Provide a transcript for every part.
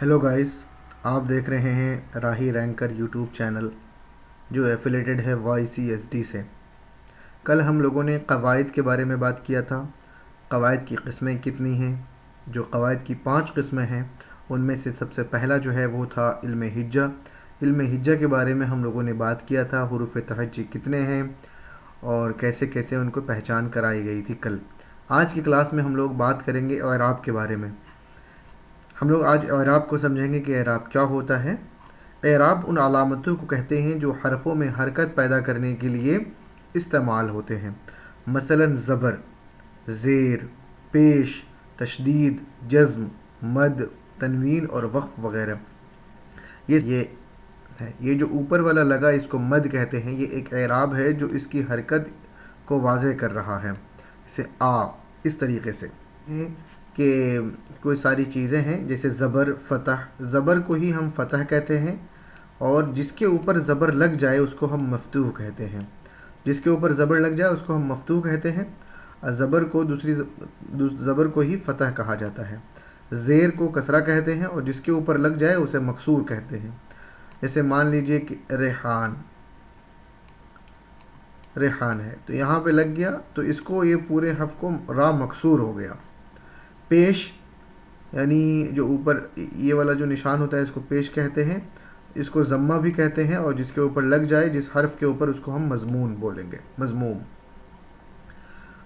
Hello guys, आप देख रहे हैं राही रैंकर यूट्यूब चैनल जो एफिलेटेड है YCSD से। कल हम लोगों ने क़वाइद के बारे में बात किया था। क़वाइद की किस्में कितनी हैं? जो क़वाइद की 5 किस्में हैं उनमें से सबसे पहला जो है वो था इल्म हिज्जा। इल्म हिज्जा के बारे में हम लोगों ने बात किया था, हुरूफ तहज्जी कितने हैं और कैसे कैसे उनको पहचान कराई गई थी कल। आज की क्लास में हम लोग बात करेंगे इराब के बारे में। हम लोग आज इराब को समझेंगे कि इराब क्या होता है। इराब उन अलामतों को कहते हैं जो हरफ़ों में हरकत पैदा करने के लिए इस्तेमाल होते हैं। मसलन ज़बर, ज़ेर, पेश, तशदीद, जज़्म, मद, तनवीन और वक्फ़ वगैरह। ये है। ये जो ऊपर वाला लगा इसको मद कहते हैं। ये एक इराब है जो इसकी हरकत को वाज़े कर रहा है। इसे इस तरीके से कि कोई सारी चीज़ें हैं जैसे ज़बर, फ़तह। ज़बर को ही हम फ़तह कहते हैं और जिसके ऊपर ज़बर लग जाए उसको हम मफ्तूह कहते हैं। जिसके ऊपर ज़बर लग जाए उसको हम मफ्तूह कहते हैं। ज़बर को दूसरी ज़बर को ही फ़तह कहा जाता है। ज़ेर को कसरा कहते हैं और जिसके ऊपर लग जाए उसे मकसूर कहते हैं। जैसे मान लीजिए कि रेहान, रेहान है तो यहाँ पे लग गया तो इसको ये पूरे हफ़ को रा मकसूर हो गया। पेश यानी जो ऊपर ये वाला जो निशान होता है इसको पेश कहते हैं। इसको ज़म्मा भी कहते हैं और जिसके ऊपर लग जाए जिस हर्फ के ऊपर उसको हम मज़मून बोलेंगे, मज़मूम।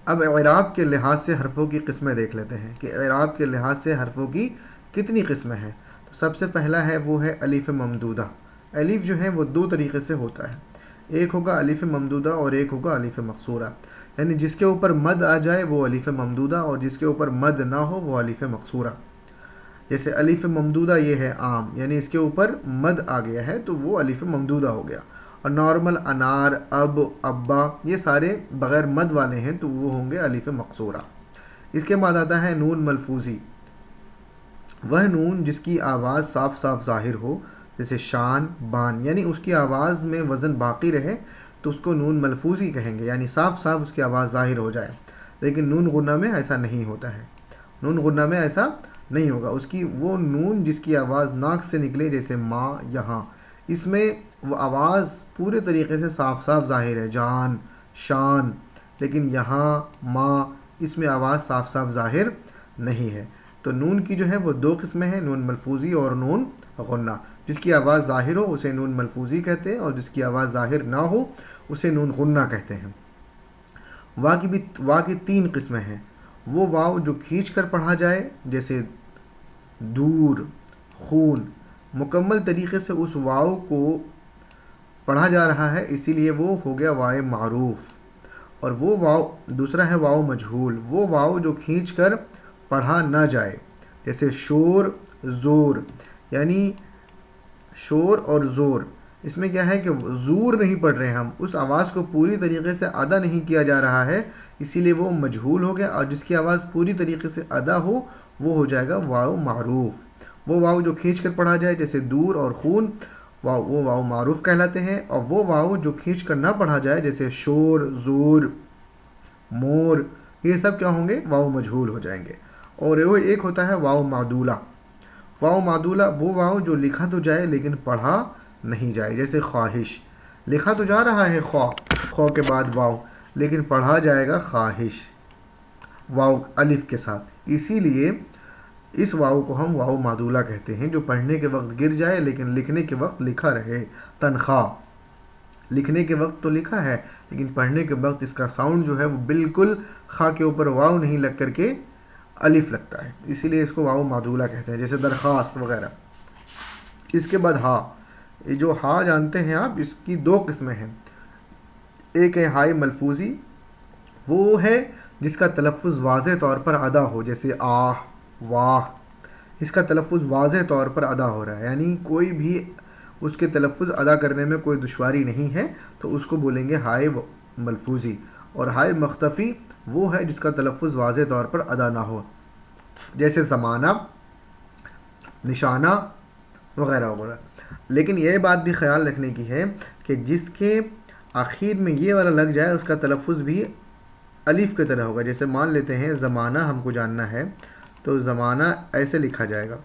अब इराब के लिहाज से हरफ़ों की किस्में देख लेते हैं कि इराब के लिहाज से हरफ़ों की कितनी किस्में हैं। तो सबसे पहला है वो है अलिफ़ ममदूदा। अलिफ़ जो है वो 2 तरीक़े से होता है। एक होगा अलिफ़ ममदूदा और एक होगा अलिफ़ मकसूरा। यानी जिसके ऊपर मद आ जाए वो अलिफ़ ममदूदा और जिसके ऊपर मद ना हो वो अलिफ़ मकसूरा। जैसे अलिफ़ ममदूदा ये है आम, यानी इसके ऊपर मद आ गया है तो वो अलिफ़ ममदूदा हो गया। और नॉर्मल अनार, अब, अब्बा ये सारे बग़ैर मद वाले हैं तो वो होंगे अलिफ़ मकसूरा। इसके बाद आता है नून मलफूज़ी। वह नून जिसकी आवाज़ साफ साफ ज़ाहिर हो, जैसे शान, बान, यानी उसकी आवाज़ में वज़न बाकी रहे तो उसको नून मलफूज़ी कहेंगे, यानी साफ साफ उसकी आवाज़ ज़ाहिर हो जाए। लेकिन नून गुन्ना में ऐसा नहीं होता है। नून गुन्ना में ऐसा नहीं होगा। उसकी वो नून जिसकी आवाज़ नाक से निकले, जैसे माँ, यहाँ, इसमें वो आवाज़ पूरे तरीके से साफ साफ ज़ाहिर है, जान, शान। लेकिन यहाँ, माँ, इसमें आवाज़ साफ साफ ज़ाहिर नहीं है। तो नून की जो है वो 2 किस्में हैं, नून मलफूज़ी और नून गुन्ना। जिसकी आवाज़ ज़ाहिर हो उसे नून मलफूज़ी कहते हैं और जिसकी आवाज़ ज़ाहिर ना हो उसे नून गुन्ना कहते हैं। वाह की 3 किस्में हैं। वो वाव जो खींच कर पढ़ा जाए, जैसे दूर, खून, मुकम्मल तरीके से उस वाव को पढ़ा जा रहा है इसीलिए वो हो गया वाव मारूफ। और वो वाव दूसरा है वाव मजहूल। वो वाव जो खींच कर पढ़ा ना जाए, जैसे शोर, ज़ोर, यानी शोर और ज़ोर। इसमें क्या है कि ज़ूर नहीं पढ़ रहे हैं हम, उस आवाज़ को पूरी तरीके से अदा नहीं किया जा रहा है इसीलिए वो मजहूल हो गया। और जिसकी आवाज़ पूरी तरीके से अदा हो वो हो जाएगा वाव मारूफ। वो वाव जो खींच कर पढ़ा जाए, जैसे दूर और खून, वो वाव मारूफ कहलाते हैं। और वो वाव जो खींच कर ना पढ़ा जाए, जैसे शोर, ज़ोर, मोर, ये सब क्या होंगे? वाव मजहूल हो जाएंगे। और वो एक होता है वाव मादूला। वाव मादूला वो वाव जो लिखा तो जाए लेकिन पढ़ा नहीं जाए, जैसे ख्वाहिश, लिखा तो जा रहा है खौ के बाद वाव, लेकिन पढ़ा जाएगा ख्वाहिश, वाव अलिफ के साथ। इसीलिए इस वाव को हम वाव मादूला कहते हैं, जो पढ़ने के वक्त गिर जाए लेकिन लिखने के वक्त लिखा रहे। तनख्वाह, लिखने के वक्त तो लिखा है लेकिन पढ़ने के वक्त इसका साउंड जो है वो बिल्कुल खा के ऊपर वाव नहीं लग करके अलिफ लगता है, इसीलिए इसको वाव मादूला कहते हैं, जैसे दरख्वास्त वगैरह। इसके बाद हा, ये जो हा जानते हैं आप, इसकी 2 किस्में हैं। एक है हाय मलफूज़ी। वो है जिसका तलफ़्फ़ुज़ वाज़े तौर पर अदा हो, जैसे आह, वाह, इसका तलफ़्फ़ुज़ वाज़े तौर पर अदा हो रहा है, यानी कोई भी उसके तलफ़्फ़ुज़ अदा करने में कोई दुश्वारी नहीं है तो उसको बोलेंगे हाय मलफूज़ी। और हाय मख्तफ़ी वो है जिसका तलफ़्फ़ुज़ वाज़े तौर पर अदा ना हो, जैसे ज़माना, निशाना वगैरह वगैरह। लेकिन यह बात भी ख्याल रखने की है कि जिसके आखिर में ये वाला लग जाए उसका तलफ़्फ़ुज़ भी अलिफ की तरह होगा। जैसे मान लेते हैं ज़माना हमको जानना है तो ज़माना ऐसे लिखा जाएगा,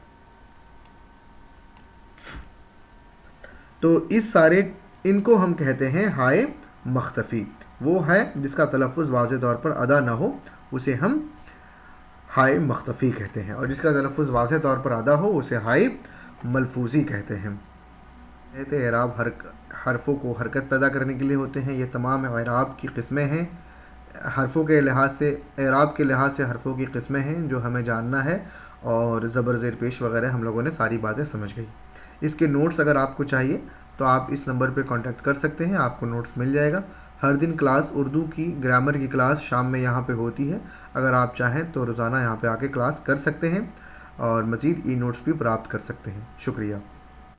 تو اس سارے ان کو ہم کہتے ہیں ہائے مختفی. وہ ہے جس کا تلفظ واضح طور پر ادا نہ ہو اسے ہم ہائے مختفی کہتے ہیں، اور جس کا تلفظ واضح طور پر ادا ہو اسے ہائے ملفوظی کہتے ہیں. اعراب حرفوں کو حرکت پیدا کرنے کے لیے ہوتے ہیں. یہ تمام اعراب کی قسمیں ہیں. حرفوں کے لحاظ سے، اعراب کے لحاظ سے حرفوں کی قسمیں ہیں جو ہمیں جاننا ہے، اور زبر زیر پیش وغیرہ ہم لوگوں نے ساری باتیں سمجھ گئی. اس کے نوٹس اگر آپ کو چاہیے تو آپ اس نمبر پہ کانٹیکٹ کر سکتے ہیں، آپ کو نوٹس مل جائے گا. ہر دن کلاس اردو کی گرامر کی کلاس شام میں یہاں پہ ہوتی ہے. اگر آپ چاہیں تو روزانہ یہاں پہ آ کے کلاس کر سکتے ہیں، اور مزید ای نوٹس بھی پراپت کر سکتے ہیں. شکریہ.